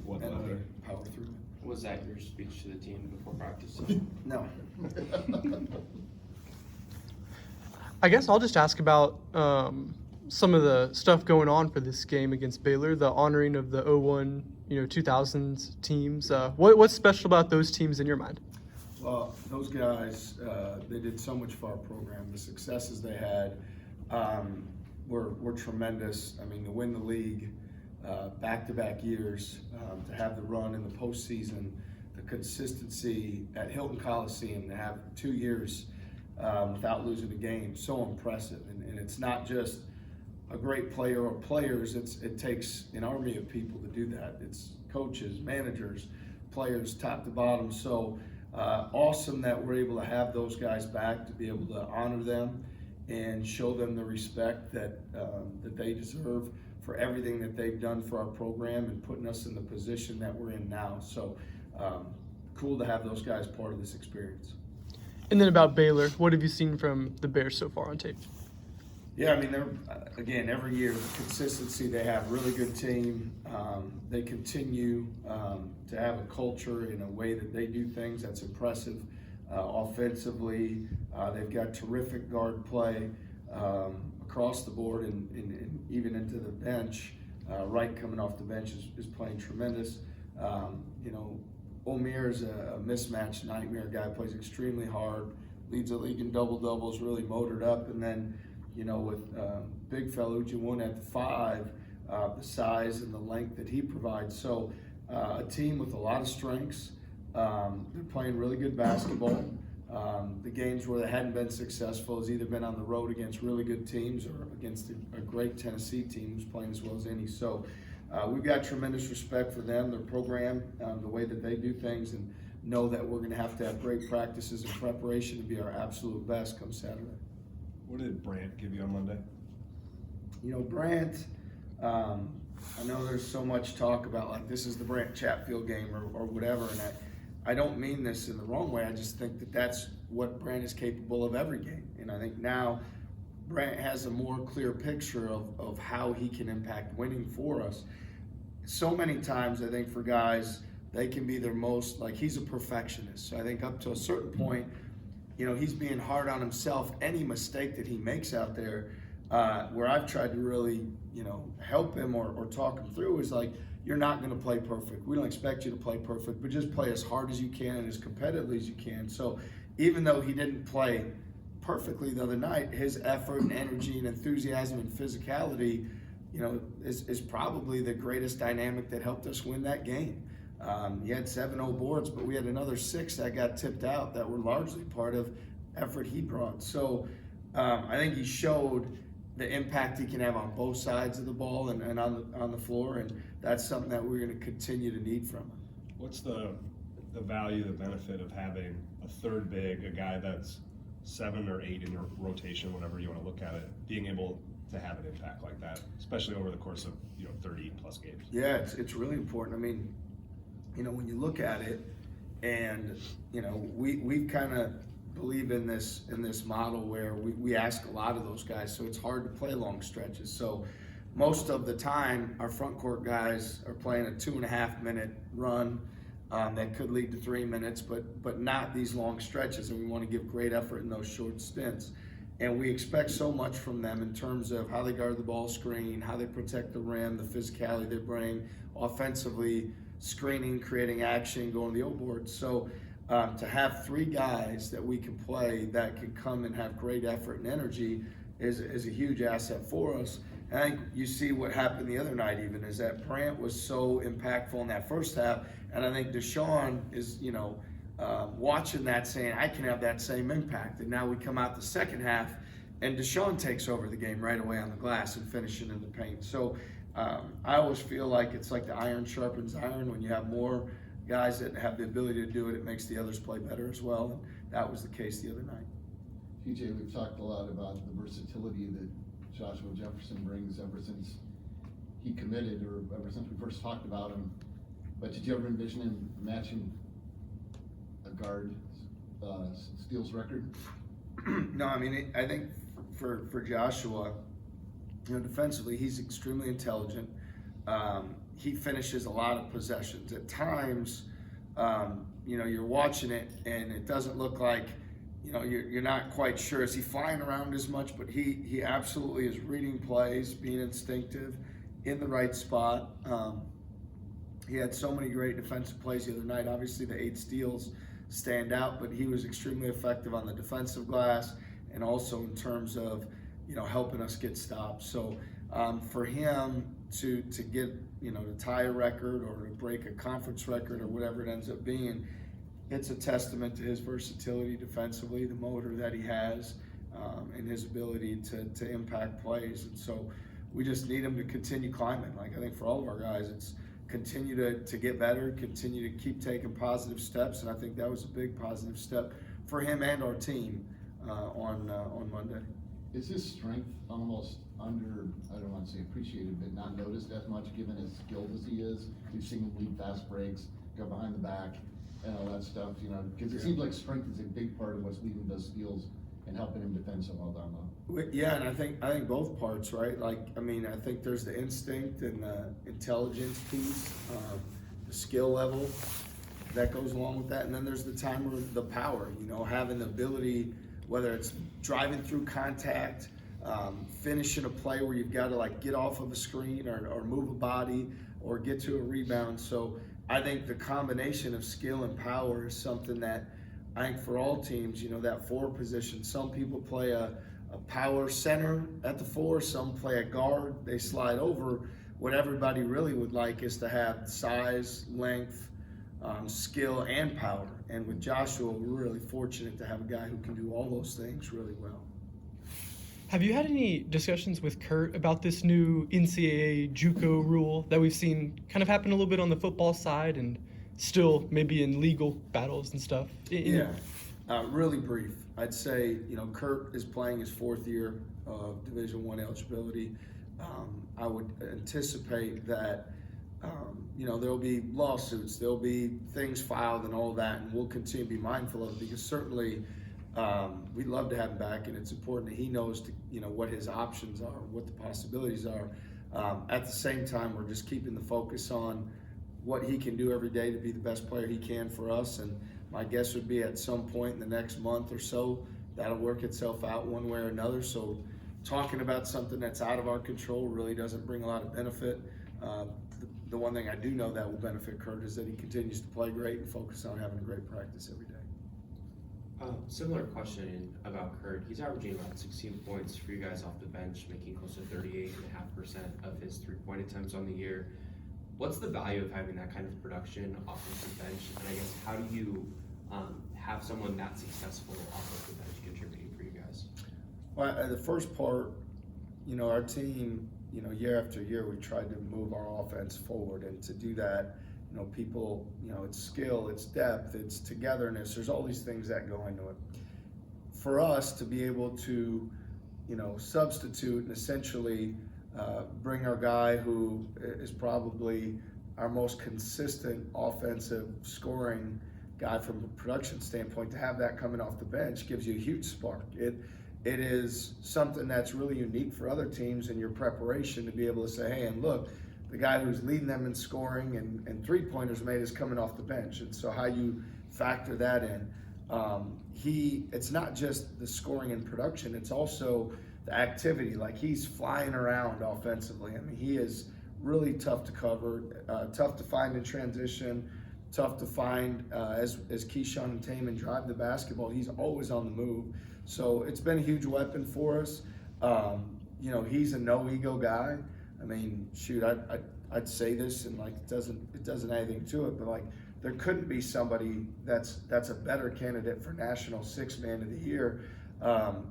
What and power through. Was that your speech to the team before practice? No. I guess I'll just ask about some of the stuff going on for this game against Baylor, the honoring of the 01, 2000s teams. What's special about those teams in your mind? Well, those guys, they did so much for our program. The successes they had were tremendous. I mean, to win the league back-to-back years, to have the run in the postseason, the consistency at Hilton Coliseum, to have 2 years without losing a game, so impressive. And it's not just a great player or players, it takes an army of people to do that. It's coaches, managers, players, top to bottom. So awesome that we're able to have those guys back, to be able to honor them and show them the respect that they deserve for everything that they've done for our program and putting us in the position that we're in now. So cool to have those guys part of this experience. And then about Baylor, what have you seen from the Bears so far on tape? Yeah, I mean, they're, again, every year, consistency, they have a really good team. They continue to have a culture in a way that they do things that's impressive. Offensively, they've got terrific guard play across the board and even into the bench. Wright coming off the bench is playing tremendous. Omer is a mismatch nightmare guy, plays extremely hard, leads the league in double-doubles, really motored up. And then, with big fella Ujawun at the 5, the size and the length that he provides. So a team with a lot of strengths. They're playing really good basketball. The games where they hadn't been successful has either been on the road against really good teams or against a great Tennessee team who's playing as well as any. So we've got tremendous respect for them, their program, the way that they do things, and know that we're going to have great practices and preparation to be our absolute best come Saturday. What did Brant give you on Monday? Brant, I know there's so much talk about like this is the Brant Chatfield game or whatever, and I don't mean this in the wrong way. I just think that that's what Brant is capable of every game. And I think now Brant has a more clear picture of how he can impact winning for us. So many times I think for guys, they can be their most, like he's a perfectionist. So I think up to a certain point, he's being hard on himself. Any mistake that he makes out there, where I've tried to really, help him or talk him through is like, you're not going to play perfect. We don't expect you to play perfect, but just play as hard as you can and as competitively as you can. So even though he didn't play perfectly the other night, his effort and energy and enthusiasm and physicality, is probably the greatest dynamic that helped us win that game. He had 7-0 boards, but we had another 6 that got tipped out that were largely part of effort he brought. So I think he showed the impact he can have on both sides of the ball and on the floor, and that's something that we're going to continue to need from him. What's the value, the benefit of having a third big, a guy that's 7 or 8 in your rotation, whatever you want to look at it, being able to have an impact like that, especially over the course of 30 plus games? Yeah, it's really important. I mean, when you look at it, and we kind of believe in this model where we ask a lot of those guys, so it's hard to play long stretches. So most of the time, our front court guys are playing a 2.5-minute run that could lead to 3 minutes, but not these long stretches, and we want to give great effort in those short stints. And we expect so much from them in terms of how they guard the ball screen, how they protect the rim, the physicality they bring, offensively, screening, creating action, going to the O-board. So to have 3 guys that we can play that can come and have great effort and energy is a huge asset for us. And I think you see what happened the other night even is that Brant was so impactful in that first half, and I think Deshaun is, watching that saying, I can have that same impact. And now we come out the second half, and Deshaun takes over the game right away on the glass and finishing in the paint. So I always feel like it's like the iron sharpens iron. When you have more guys that have the ability to do it, it makes the others play better as well. And that was the case the other night. TJ, we've talked a lot about the versatility that Joshua Jefferson brings ever since he committed or ever since we first talked about him. But did you ever envision him matching a guard steals record? No, I mean, I think for Joshua, defensively, he's extremely intelligent. he finishes a lot of possessions. At times, you're watching it and it doesn't look like, you're not quite sure. Is he flying around as much? But he absolutely is reading plays, being instinctive, in the right spot. He had so many great defensive plays the other night. Obviously, the 8 steals stand out, but he was extremely effective on the defensive glass and also in terms of, helping us get stops. So for him to get, to tie a record or to break a conference record or whatever it ends up being, it's a testament to his versatility defensively, the motor that he has, and his ability to impact plays. And so we just need him to continue climbing. Like, I think for all of our guys, it's continue to get better, continue to keep taking positive steps. And I think that was a big positive step for him and our team on Monday. Is his strength almost under, I don't want to say appreciated, but not noticed as much given as skilled as he is? We've seen him lead fast breaks, go behind the back, and all that stuff, because it seems like strength is a big part of what's leading those steals and helping him defend so well down low. Yeah, and I think both parts, right? Like, I think there's the instinct and the intelligence piece, the skill level that goes along with that, and then there's the time or the power, having the ability, whether it's driving through contact, finishing a play where you've got to get off of a screen or move a body or get to a rebound. So I think the combination of skill and power is something that I think for all teams, that 4 position, some people play a power center at the 4, some play a guard, they slide over. What everybody really would like is to have size, length, skill, and power. And with Joshua, we're really fortunate to have a guy who can do all those things really well. Have you had any discussions with Kurt about this new NCAA JUCO rule that we've seen kind of happen a little bit on the football side and still maybe in legal battles and stuff? Really brief. I'd say, Kurt is playing his 4th year of Division I eligibility. I would anticipate that, there'll be lawsuits, there'll be things filed and all that, and we'll continue to be mindful of it because certainly we'd love to have him back, and it's important that he knows what his options are, what the possibilities are. At the same time, we're just keeping the focus on what he can do every day to be the best player he can for us. And my guess would be at some point in the next month or so, that'll work itself out one way or another. So talking about something that's out of our control really doesn't bring a lot of benefit. The one thing I do know that will benefit Kurt is that he continues to play great and focus on having a great practice every day. Similar question about Kurt. He's averaging about 16 points for you guys off the bench, making close to 38.5% of his 3-point attempts on the year. What's the value of having that kind of production off of the bench? And I guess how do you have someone that successful off of the bench contributing for you guys? Well, the first part, our team, year after year, we tried to move our offense forward, and to do that, people, it's skill, it's depth, it's togetherness. There's all these things that go into it. For us to be able to, substitute and essentially bring our guy who is probably our most consistent offensive scoring guy from a production standpoint, to have that coming off the bench gives you a huge spark. It is something that's really unique for other teams in your preparation to be able to say, hey, and look, the guy who's leading them in scoring and 3-pointers made is coming off the bench. And so how you factor that in, it's not just the scoring and production, it's also the activity. Like, he's flying around offensively. He is really tough to cover, tough to find in transition, tough to find as Keyshawn and Taman drive the basketball. He's always on the move. So it's been a huge weapon for us. He's a no ego guy. I'd say this, and it doesn't add anything to it, but there couldn't be somebody that's a better candidate for National 6th Man of the Year.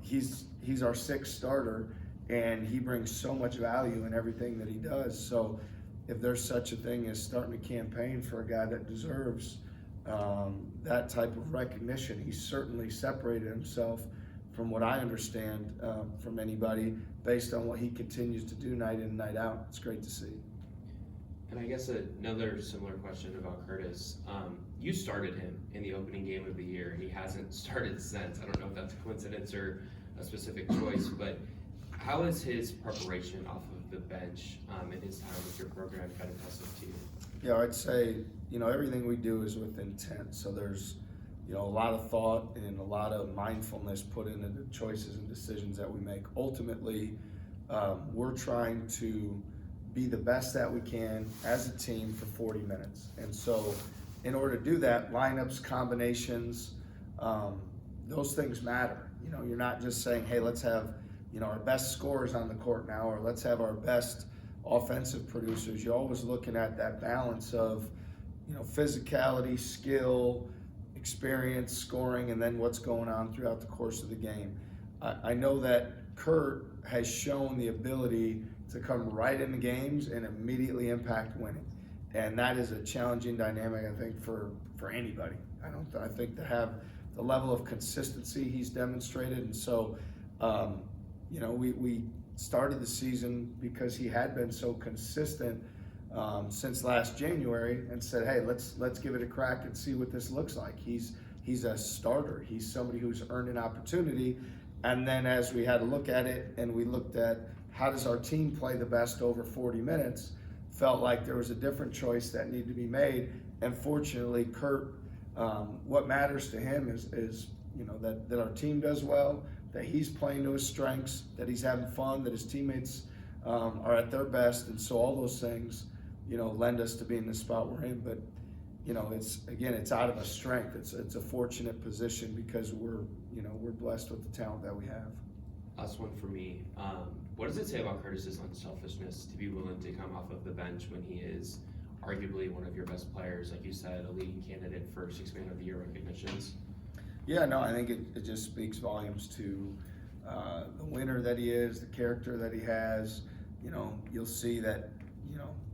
He's our 6th starter, and he brings so much value in everything that he does. So if there's such a thing as starting a campaign for a guy that deserves that type of recognition, he's certainly separated himself, from what I understand, from anybody based on what he continues to do night in and night out. It's great to see. And I guess another similar question about Curtis. You started him in the opening game of the year, and he hasn't started since. I don't know if that's a coincidence or a specific choice, but how has his preparation off of the bench in his time with your program been impressive to you? Yeah, I'd say, everything we do is with intent. So there's, a lot of thought and a lot of mindfulness put into the choices and decisions that we make. Ultimately, we're trying to be the best that we can as a team for 40 minutes. And so in order to do that, lineups, combinations, those things matter. You're not just saying, hey, let's have, our best scorers on the court now, or let's have our best offensive producers. You're always looking at that balance of, physicality, skill, experience, scoring, and then what's going on throughout the course of the game. I know that Kurt has shown the ability to come right into games and immediately impact winning. And that is a challenging dynamic, I think, for anybody. I think to have the level of consistency he's demonstrated. And so, we started the season because he had been so consistent since last January, and said, hey, let's give it a crack and see what this looks like. He's a starter. He's somebody who's earned an opportunity. And then as we had to look at it and we looked at how does our team play the best over 40 minutes, felt like there was a different choice that needed to be made. And fortunately, Kurt, what matters to him is that our team does well, that he's playing to his strengths, that he's having fun, that his teammates are at their best. And so all those things, lend us to be in the spot we're in. But, it's out of a strength. It's a fortunate position because we're blessed with the talent that we have. Last one for me. What does it say about Curtis's unselfishness to be willing to come off of the bench when he is arguably one of your best players, like you said, a leading candidate for 6 Man of the Year recognitions? Yeah, no, I think it just speaks volumes to the winner that he is, the character that he has. You'll see that,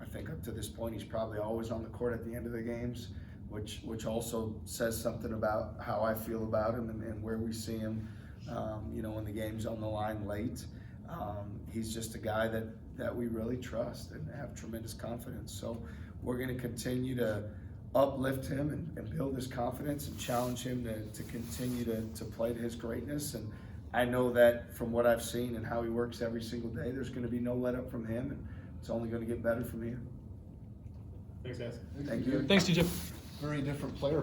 I think up to this point, he's probably always on the court at the end of the games, which also says something about how I feel about him and where we see him, when the game's on the line late. He's just a guy that we really trust and have tremendous confidence. So we're going to continue to uplift him and build his confidence and challenge him to continue to play to his greatness. And I know that from what I've seen and how he works every single day, there's going to be no let up from him, and it's only going to get better from here. Thanks, guys. Thank you. Thanks, TJ. Very different player.